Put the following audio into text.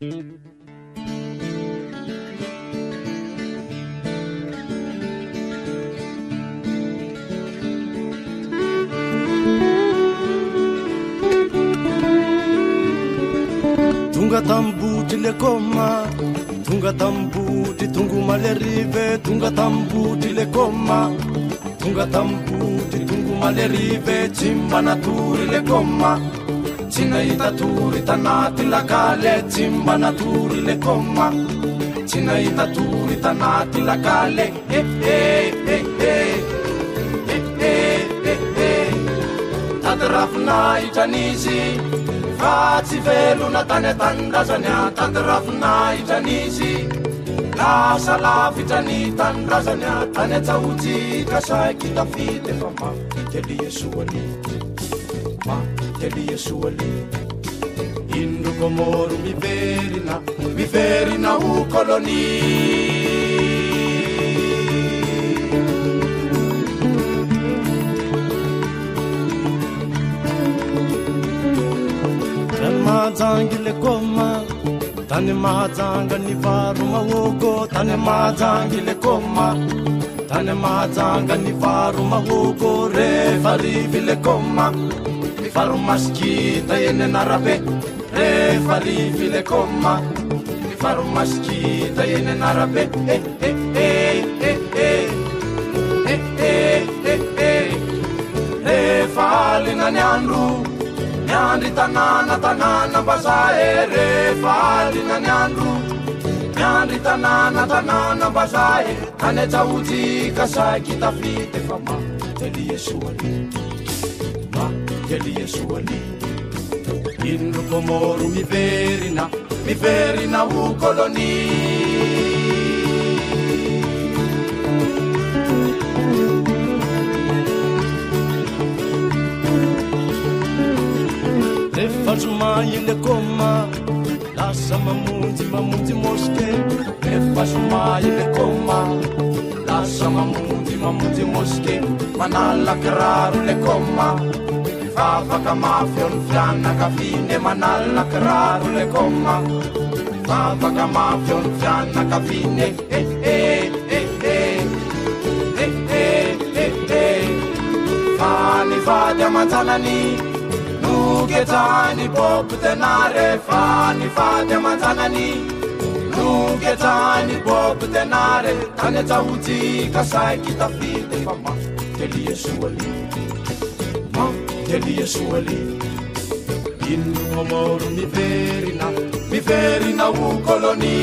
Tunga tambuti le koma, tunga tambuti tungu malerive, tunga tambuti le koma, tunga tambuti tungu malerive, cimba naturi le koma, cina ita turi tanati la cale, cimba naturi le koma, cina ita turi tanati la cale, tadrafna itanisi. Fati velu na tane tandrazanya tadrafna itanisi la sala vitani tandrazanya tane tauti kasai kita fite mama jadi Yesuali ma jadi Yesuali indu komoru mi verina u koloni Mahajanga le koma, tane mahajanga ni varu mahoko, tane mahajanga le koma, tane mahajanga ni varu mahoko, re farivi le koma, mi faru maskita yene narabe, re farivi le koma, mi faru maskita yene narabe, re fali na nyandru. Nyandri tanana basae re fali na nyandru Nyandri tanana basae Tane tauti kasai kita fite fama Teli Yesuali Ma teli Yesuali Inru komoru mi verina u koloni Fazumai le koma, lasa mamundi moske. Fazumai le koma, lasa mamundi moske. Manala kararu le koma, fava kamafion fiana kafine. Manala kararu le koma, fava kamafion fiana kafine. Fani fadi amanzanani. Nugetani pop tenare fani fate manzanani Nugetani pop tenare Tane tauti kasai kita fite fama Teli Yesuali Ma teli Yesuali Inu momoru mi verina u koloni